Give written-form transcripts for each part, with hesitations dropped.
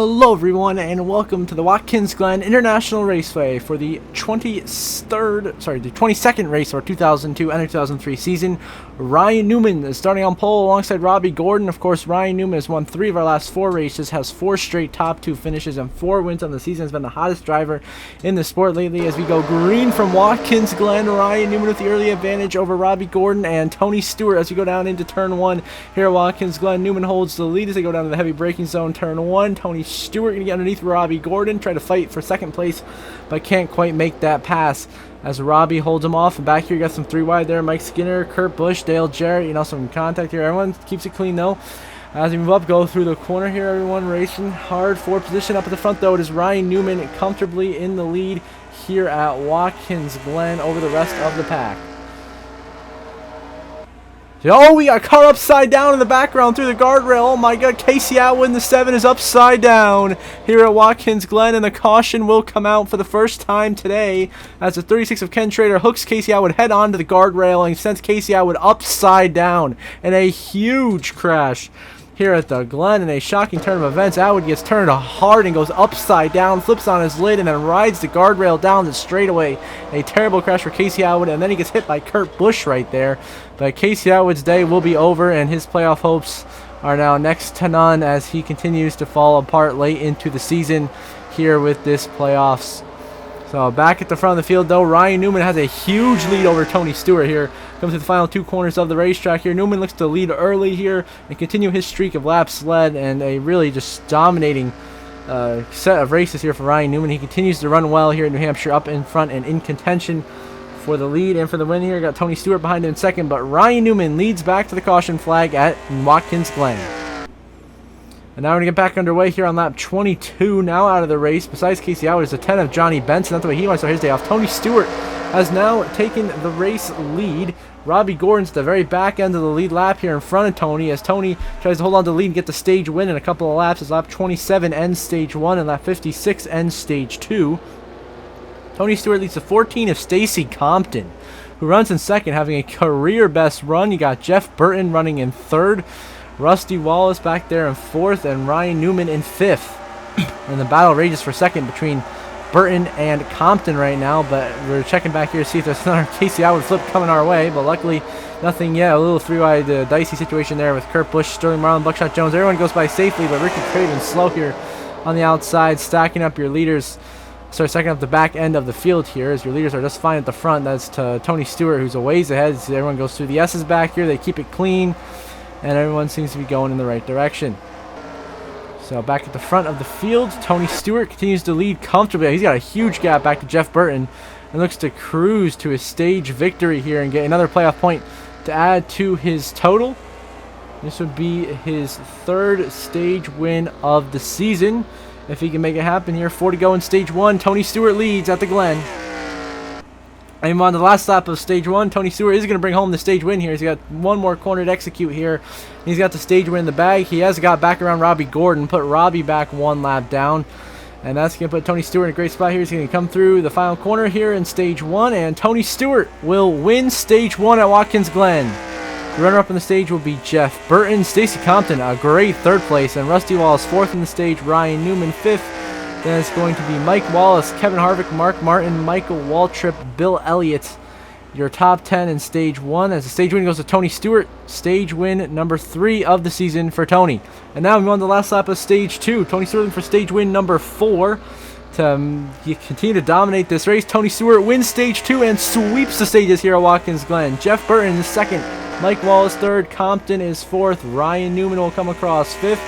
Hello everyone, and welcome to the Watkins Glen International Raceway for the 22nd race of our 2002 NR2003 season. Ryan Newman is starting on pole alongside Robbie Gordon. Of course, Ryan Newman has won 3 of our last 4 races, has 4 straight top 2 finishes and 4 wins on the season. Has been the hottest driver in the sport lately. As we go green from Watkins Glen, Ryan Newman with the early advantage over Robbie Gordon and Tony Stewart as we go down into turn 1 here at Watkins Glen. Newman holds the lead as they go down to the heavy braking zone, turn 1. Tony Stewart going to get underneath Robbie Gordon, try to fight for second place, but can't quite make that pass as Robbie holds him off. And back here, you got some 3 wide there. Mike Skinner, Kurt Busch, Dale Jarrett, some contact here. Everyone keeps it clean though. As we move up, go through the corner here, everyone racing hard. 4th position up at the front though. It is Ryan Newman comfortably in the lead here at Watkins Glen over the rest of the pack. Oh, we got a car upside down in the background through the guardrail. Oh my god, Casey Atwood in the 7 is upside down here at Watkins Glen, and the caution will come out for the first time today as the 36 of Ken Trader hooks Casey Atwood head on to the guardrail and sends Casey Atwood upside down in a huge crash here at the Glen. In a shocking turn of events, Atwood gets turned hard and goes upside down, flips on his lid, and then rides the guardrail down the straightaway. A terrible crash for Casey Atwood, and then he gets hit by Kurt Busch right there. But Casey Atwood's day will be over, and his playoff hopes are now next to none as he continues to fall apart late into the season here with this playoffs. So back at the front of the field though, Ryan Newman has a huge lead over Tony Stewart here. Comes to the final 2 corners of the racetrack here. Newman looks to lead early here and continue his streak of laps led and a really just dominating set of races here for Ryan Newman. He continues to run well here in New Hampshire, up in front and in contention for the lead and for the win here. Got Tony Stewart behind him in second, but Ryan Newman leads back to the caution flag at Watkins Glen. And now we're going to get back underway here on lap 22 now out of the race. Besides Casey Atwood is a 10 of Johnny Benson. That's the way he wants to start his day off. Tony Stewart has now taken the race lead. Robbie Gordon's at the very back end of the lead lap here in front of Tony as Tony tries to hold on to the lead and get the stage win in a couple of laps as lap 27 ends stage 1 and lap 56 ends stage 2. Tony Stewart leads the 14 of Stacy Compton, who runs in second, having a career best run. You got Jeff Burton running in third. Rusty Wallace back there in 4th, and Ryan Newman in 5th. And the battle rages for second between Burton and Compton right now, but we're checking back here to see if there's another Casey Atwood flip coming our way, but luckily nothing yet. A little 3-wide dicey situation there with Kurt Busch, Sterling Marlin, Buckshot Jones. Everyone goes by safely, but Ricky Craven slow here on the outside, stacking up your leaders. Stacking up the back end of the field here as your leaders are just fine at the front. That's to Tony Stewart, who's a ways ahead. So everyone goes through the S's back here. They keep it clean, and everyone seems to be going in the right direction. So back at the front of the field, Tony Stewart continues to lead comfortably. He's got a huge gap back to Jeff Burton and looks to cruise to his stage victory here and get another playoff point to add to his total. This would be his 3rd stage win of the season if he can make it happen here. 4 to go in stage 1. Tony Stewart leads at the Glen. And on the last lap of stage 1, Tony Stewart is going to bring home the stage win here. He's got one more corner to execute here. He's got the stage win in the bag. He has got back around Robbie Gordon, put Robbie back 1 lap down. And that's going to put Tony Stewart in a great spot here. He's going to come through the final corner here in stage 1. And Tony Stewart will win stage 1 at Watkins Glen. The runner-up on the stage will be Jeff Burton. Stacy Compton, a great 3rd place. And Rusty Wallace 4th in the stage. Ryan Newman 5th. Then it's going to be Mike Wallace, Kevin Harvick, Mark Martin, Michael Waltrip, Bill Elliott. Your top 10 in stage 1 as the stage win goes to Tony Stewart. Stage win number 3 of the season for Tony. And now we on the last lap of stage 2. Tony Stewart for stage win number 4 to continue to dominate this race. Tony Stewart wins stage 2 and sweeps the stages here at Watkins Glen. Jeff Burton is 2nd, Mike Wallace 3rd, Compton is 4th, Ryan Newman will come across 5th.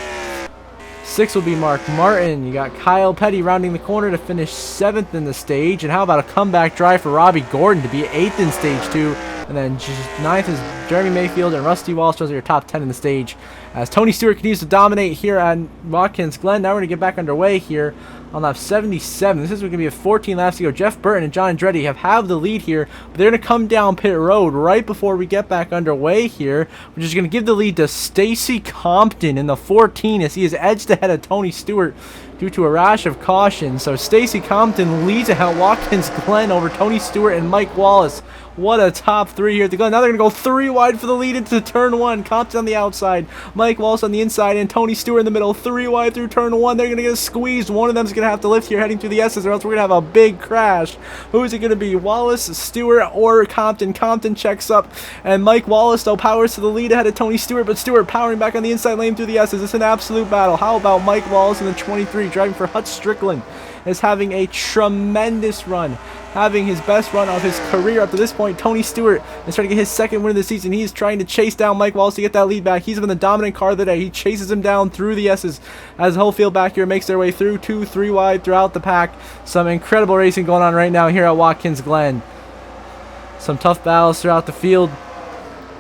6th will be Mark Martin. You got Kyle Petty rounding the corner to finish 7th in the stage. And how about a comeback drive for Robbie Gordon to be 8th in stage 2. And then 9th is Jeremy Mayfield and Rusty Wallace. Those are your top 10 in the stage as Tony Stewart continues to dominate here at Watkins Glen. Now we're going to get back underway here on lap 77. This is going to be a 14 laps to go. Jeff Burton and John Andretti have the lead here, but they're going to come down pit road right before we get back underway here, which is going to give the lead to Stacy Compton in the 14 as he is edged ahead of Tony Stewart due to a rash of caution. So Stacy Compton leads at Watkins Glen over Tony Stewart and Mike Wallace. What a top three here at the Glen. Now they're going to go 3 wide for the lead into turn 1. Compton on the outside, Mike Wallace on the inside, and Tony Stewart in the middle. 3 wide through turn 1. They're going to get squeezed. One of them is going to have to lift here heading through the S's, or else we're going to have a big crash. Who is it going to be? Wallace, Stewart, or Compton? Compton checks up, and Mike Wallace, though, powers to the lead ahead of Tony Stewart, but Stewart powering back on the inside lane through the S's. It's an absolute battle. How about Mike Wallace in the 23, driving for Hutch Strickland, is having a tremendous run, having his best run of his career up to this point. Tony Stewart is trying to get his second win of the season. He's trying to chase down Mike Wallace to get that lead back. He's been the dominant car of the day. He chases him down through the S's as the whole field back here makes their way through 2, 3 wide throughout the pack. Some incredible racing going on right now here at Watkins Glen. Some tough battles throughout the field,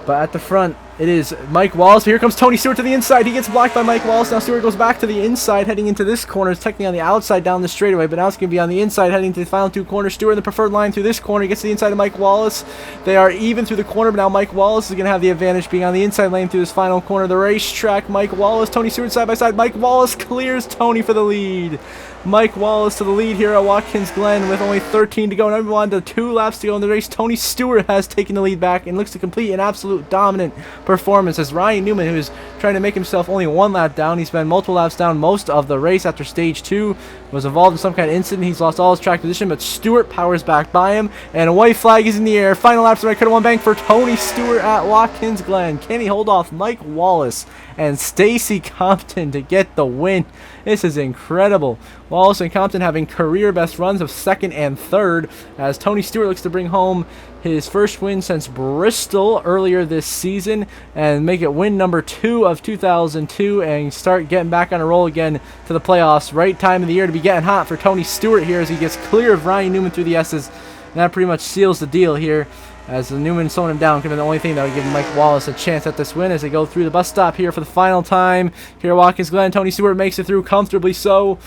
but at the front, it is Mike Wallace. Here comes Tony Stewart to the inside. He gets blocked by Mike Wallace. Now Stewart goes back to the inside, heading into this corner. It's technically on the outside down the straightaway, but now it's going to be on the inside, heading to the final 2 corners. Stewart in the preferred line through this corner. He gets to the inside of Mike Wallace. They are even through the corner, but now Mike Wallace is going to have the advantage, being on the inside lane through this final corner of the racetrack. Mike Wallace, Tony Stewart side by side. Mike Wallace clears Tony for the lead. Mike Wallace to the lead here at Watkins Glen with only 13 to go. Now we want to 2 laps to go in the race. Tony Stewart has taken the lead back and looks to complete an absolute dominant performance as Ryan Newman, who is trying to make himself only 1 lap down. He's been multiple laps down most of the race after stage 2. Was involved in some kind of incident. He's lost all his track position, but Stewart powers back by him, and a white flag is in the air. Final laps of the could have won bank for Tony Stewart at Watkins Glen. Can he hold off Mike Wallace and Stacy Compton to get the win? This is incredible. Wallace and Compton having career best runs of 2nd and 3rd as Tony Stewart looks to bring home his first win since Bristol earlier this season and make it win number 2 of 2002 and start getting back on a roll again to the playoffs. Right time of the year to be getting hot for Tony Stewart here as he gets clear of Ryan Newman through the S's. And that pretty much seals the deal here, as the Newman slowing him down could be the only thing that would give Mike Wallace a chance at this win as they go through the bus stop here for the final time. Here at Watkins Glen, Tony Stewart makes it through comfortably so.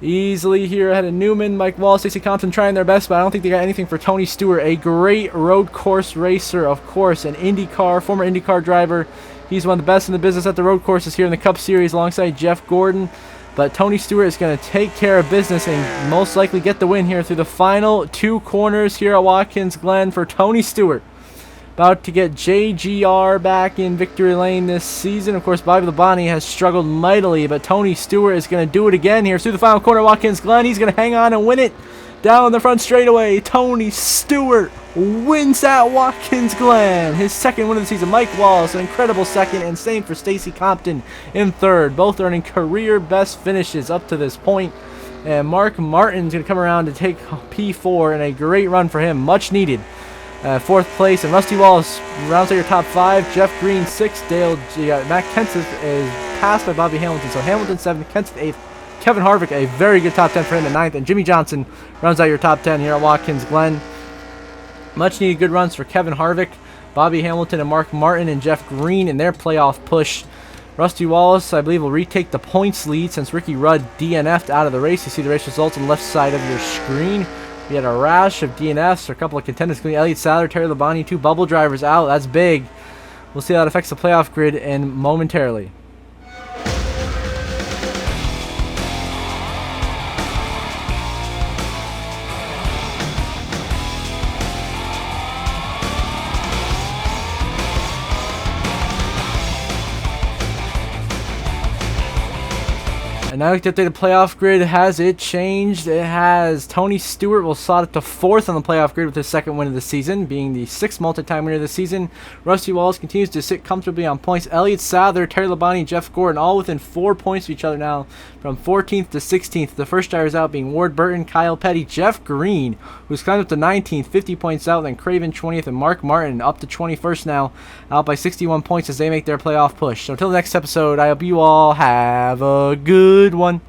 Easily here ahead of Newman. Mike Wallace, Stacey Compton trying their best, but I don't think they got anything for Tony Stewart. A great road course racer, of course, an IndyCar, former IndyCar driver. He's one of the best in the business at the road courses here in the Cup Series alongside Jeff Gordon. But Tony Stewart is going to take care of business and most likely get the win here through the final 2 corners here at Watkins Glen for Tony Stewart. About to get JGR back in victory lane this season. Of course, Bobby Labonte has struggled mightily, but Tony Stewart is going to do it again here through the final corner of Watkins Glen. He's going to hang on and win it down the front straightaway. Tony Stewart wins at Watkins Glen. His 2nd win of the season. Mike Wallace, an incredible 2nd, and same for Stacy Compton in 3rd. Both earning career best finishes up to this point. And Mark Martin's going to come around to take P4 in a great run for him. Much needed. 4th place, and Rusty Wallace rounds out your top 5. Jeff Green 6th. Matt Kenseth is passed by Bobby Hamilton. So Hamilton 7th, Kenseth 8th. Kevin Harvick, a very good top 10 for him at 9th. And Jimmy Johnson rounds out your top 10 here at Watkins Glen. Much needed good runs for Kevin Harvick, Bobby Hamilton, and Mark Martin, and Jeff Green in their playoff push. Rusty Wallace, I believe, will retake the points lead since Ricky Rudd DNF'd out of the race. You see the race results on the left side of your screen. We had a rash of DNFs, or a couple of contenders, including Elliott Sadler, Terry Labonte, 2 bubble drivers out. That's big. We'll see how that affects the playoff grid in momentarily. And now we can update the playoff grid. Has it changed? It has. Tony Stewart will slot it to 4th on the playoff grid with his 2nd win of the season, being the 6th multi-time winner of the season. Rusty Wallace continues to sit comfortably on points. Elliott Sadler, Terry Labonte, and Jeff Gordon all within 4 points of each other now, from 14th to 16th. The first drivers out being Ward Burton, Kyle Petty, Jeff Green, who's climbed up to 19th, 50 points out, then Craven 20th, and Mark Martin up to 21st now, out by 61 points as they make their playoff push. So until the next episode, I hope you all have a good one.